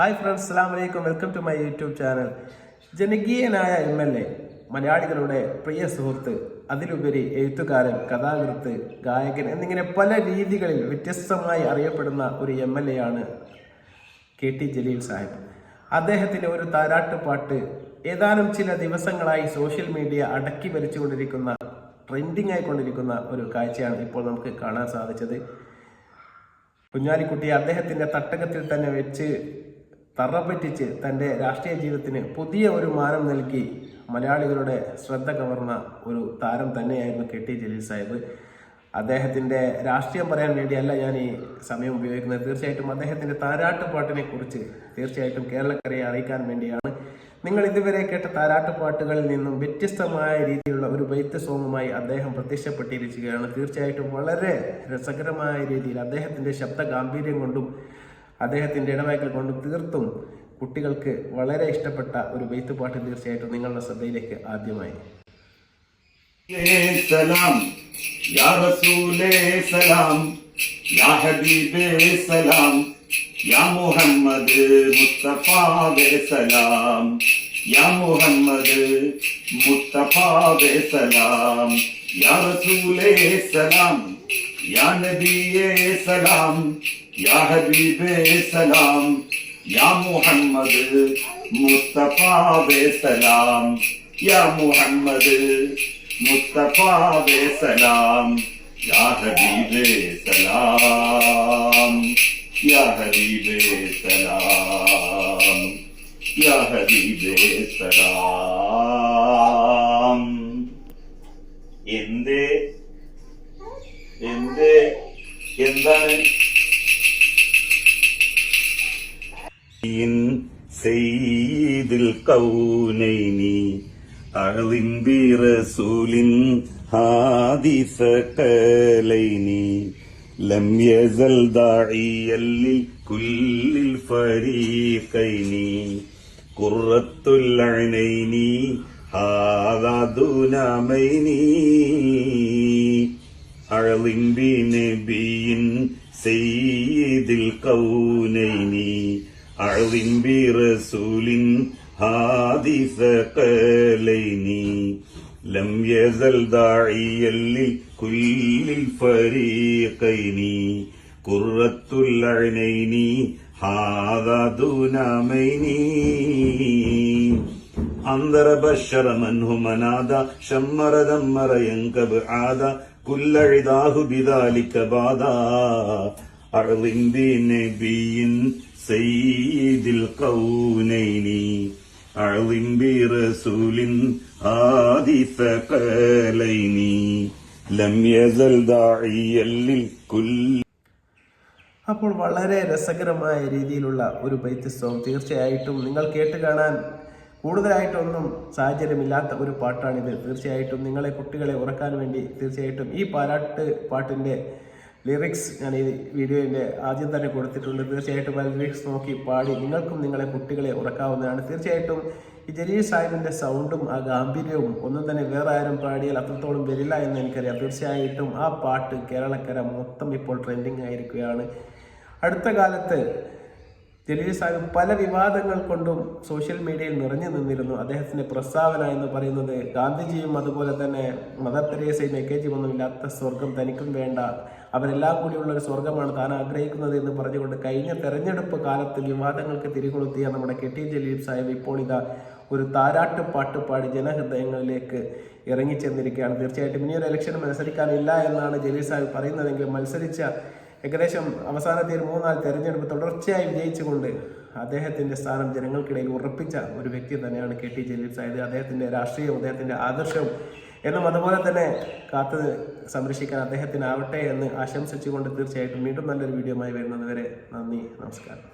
Hi friends, അസ്സലാമു അലൈക്കും. Welcome to my YouTube channel. ജനകീയനായ MLA, മലയാളികളുടെ പ്രിയ സുഹൃത്ത്, അതിലുപരി എഴുത്തുകാരൻ, കഥാകൃത്ത്, ഗായകൻ എന്നിങ്ങനെ പല രീതികളിൽ വ്യത്യസ്തമായി അറിയപ്പെടുന്ന ഒരു MLA ആണ് KT ജലീൽ സാഹിബ്. അദ്ദേഹത്തിൻ്റെ ഒരു താരാട്ട് പാട്ട് ഏതാനും ചില ദിവസങ്ങളായി സോഷ്യൽ മീഡിയ അടക്കി ഭരിച്ചുകൊണ്ടിരിക്കുന്ന, ട്രെൻഡിങ് ആയിക്കൊണ്ടിരിക്കുന്ന ഒരു കാഴ്ചയാണ് ഇപ്പോൾ നമുക്ക് കാണാൻ സാധിച്ചത്. കുഞ്ഞാലിക്കുട്ടിയെ അദ്ദേഹത്തിൻ്റെ തട്ടകത്തിൽ തന്നെ വെച്ച് തറപറ്റിച്ച് തൻ്റെ രാഷ്ട്രീയ ജീവിതത്തിന് പുതിയ ഒരു മാനം നൽകി മലയാളികളുടെ ശ്രദ്ധ കവർന്ന ഒരു താരം തന്നെയായിരുന്നു KT ജലീൽ സാഹിബ്. അദ്ദേഹത്തിൻ്റെ രാഷ്ട്രീയം പറയാൻ വേണ്ടിയല്ല ഞാൻ ഈ സമയം ഉപയോഗിക്കുന്നത്. തീർച്ചയായിട്ടും അദ്ദേഹത്തിൻ്റെ താരാട്ടുപാട്ടിനെ കുറിച്ച് തീർച്ചയായിട്ടും കേരളക്കരയെ അറിയിക്കാൻ വേണ്ടിയാണ്. നിങ്ങൾ ഇതുവരെ കേട്ട താരാട്ടുപാട്ടുകളിൽ നിന്നും വ്യത്യസ്തമായ രീതിയിലുള്ള ഒരു ബൈത്ത് സോങ്ങുമായി അദ്ദേഹം പ്രത്യക്ഷപ്പെട്ടിരിക്കുകയാണ്. തീർച്ചയായിട്ടും വളരെ രസകരമായ രീതിയിൽ അദ്ദേഹത്തിൻ്റെ ശബ്ദ ഗാംഭീര്യം കൊണ്ടും അദ്ദേഹത്തിൻ്റെ ഇടവായ്ക്കൽ കൊണ്ടും തീർത്തും കുട്ടികൾക്ക് വളരെ ഇഷ്ടപ്പെട്ട ഒരു ബൈത്ത് പാട്ട് തീർച്ചയായിട്ടും നിങ്ങളുടെ ശ്രദ്ധയിലേക്ക് ആദ്യമായി. സലാം യാ റസൂലേ സലാം യാ ഹബീബേ സലാം യാ മുഹമ്മദ് മുസ്തഫാവേ സലാം യാ മുഹമ്മദ് മുസ്തഫാവേ സലാം യാ റസൂലേ സലാം യാ നബിയേ സലാം യാ ഹബീബേ സലാം യാ മുഹമ്മദ് മുസ്തഫാവേ സലാം യാ മുഹമ്മദ് മുസ്തഫാവേ സലാം യാ ഹബീബേ സലാം യാ ഹബീബേ സലാം യാ ഹബീബേ സലാം. എന്താണ് സയ്യിദുൽ കൗനൈനി അഅ്ലിം ബിറസൂലിൻ ഹാദി സഖലൈനി ലം യസൽ ദാഇയൽ ലികുല്ലിൽ ഫരീഖൈനി ഖുർറത്തുൽ അയ്നൈനി ഹാദാ ദുനമൈനി അഅ്ലിം ബിനബിയിൻ സയ്യിദുൽ കൗനൈനി അഅ്ലിം ബിറസൂലിൻ ഹാദി സഖലൈനി ലം യസൽ ദാഇയൽ ലികുല്ലിൽ ഫരീഖൈനി ഖുർറത്തുൽ അയ്നൈനി ഹാദാ ദുനമൈനി അൻദറ ബശറ മൻഹു മനാദ ശമ്മറ ദമ്മറ യൻകബ് ആദ കുല്ല ഇദാഹു ബിദാലിക ബാദാ അഅ്ലിം ബിനബിയിൻ സയ്യിദുൽ കൗനൈനി അഅ്ലിം ബിറസൂലിൻ ഹാദി സഖലൈനി ലം യസൽ ദാഇയൽ ലികുല്ലിൽ. അപ്പോൾ വളരെ രസകരമായ രീതിയിലുള്ള ഒരു ബൈത്ത് സോങ്. തീർച്ചയായിട്ടും നിങ്ങൾ കേട്ട് കാണാൻ കൂടുതലായിട്ടൊന്നും സാഹചര്യമില്ലാത്ത ഒരു പാട്ടാണിത്. തീർച്ചയായിട്ടും നിങ്ങളെ കുട്ടികളെ ഉറക്കാൻ വേണ്ടി തീർച്ചയായിട്ടും ഈ പാട്ടിൻ്റെ ലിറിക്സ് ഞാൻ ഈ വീഡിയോയുടെ ആദ്യം തന്നെ കൊടുത്തിട്ടുണ്ട്. തീർച്ചയായിട്ടും ആ ലിറിക്സ് നോക്കി പാടി നിങ്ങൾക്കും നിങ്ങളെ കുട്ടികളെ ഉറക്കാവുന്നതാണ്. തീർച്ചയായിട്ടും ഈ ജലീൽ സാഹിബിൻ്റെ സൗണ്ടും ആ ഗാംഭീര്യവും ഒന്നും തന്നെ വേറെ ആരും പാടിയാൽ അത്രത്തോളം വരില്ല എന്ന് എനിക്കറിയാം. തീർച്ചയായിട്ടും ആ പാട്ട് കേരളക്കര മൊത്തം ഇപ്പോൾ ട്രെൻഡിങ് ആയിരിക്കുകയാണ്. അടുത്ത കാലത്ത് ജലീൽ സാഹിബ് പല വിവാദങ്ങൾ കൊണ്ടും സോഷ്യൽ മീഡിയയിൽ നിറഞ്ഞു നിന്നിരുന്നു. അദ്ദേഹത്തിൻ്റെ പ്രസ്താവന എന്ന് പറയുന്നത് ഗാന്ധിജിയും അതുപോലെ തന്നെ മദർ തെരേസയും AKG ഒന്നുമില്ലാത്ത സ്വർഗം തനിക്കും വേണ്ട, അവരെല്ലാം കൂടിയുള്ള ഒരു സ്വർഗമാണ് താൻ ആഗ്രഹിക്കുന്നത് എന്ന് പറഞ്ഞുകൊണ്ട് കഴിഞ്ഞ തെരഞ്ഞെടുപ്പ് കാലത്ത് വിവാദങ്ങൾക്ക് തിരികൊളുത്തിയ നമ്മുടെ KT ജലീൽ സാഹിബ് ഇപ്പോൾ ഇതാ ഒരു താരാട്ട് പാട്ട് പാടി ജനഹൃദയങ്ങളിലേക്ക് ഇറങ്ങിച്ചെന്നിരിക്കുകയാണ്. തീർച്ചയായിട്ടും ഇനിയൊരു ഇലക്ഷൻ മത്സരിക്കാനില്ല എന്നാണ് ജലീൽ സാഹിബ് പറയുന്നതെങ്കിൽ മത്സരിച്ച ഏകദേശം അവസാനത്തെ 3-4 തെരഞ്ഞെടുപ്പ് തുടർച്ചയായി വിജയിച്ചുകൊണ്ട് അദ്ദേഹത്തിൻ്റെ സ്ഥാനം ജനങ്ങൾക്കിടയിൽ ഉറപ്പിച്ച ഒരു വ്യക്തി തന്നെയാണ് KT ജലീൽ സാഹിബ്. അദ്ദേഹത്തിൻ്റെ രാഷ്ട്രീയവും അദ്ദേഹത്തിൻ്റെ ആദർശവും എന്നും അതുപോലെ തന്നെ കാത്ത് സംരക്ഷിക്കാൻ അദ്ദേഹത്തിനാവട്ടെ എന്ന് ആശംസിച്ചുകൊണ്ട് തീർച്ചയായിട്ടും വീണ്ടും നല്ലൊരു വീഡിയോയുമായി വരുന്നത് വരെ നന്ദി, നമസ്കാരം.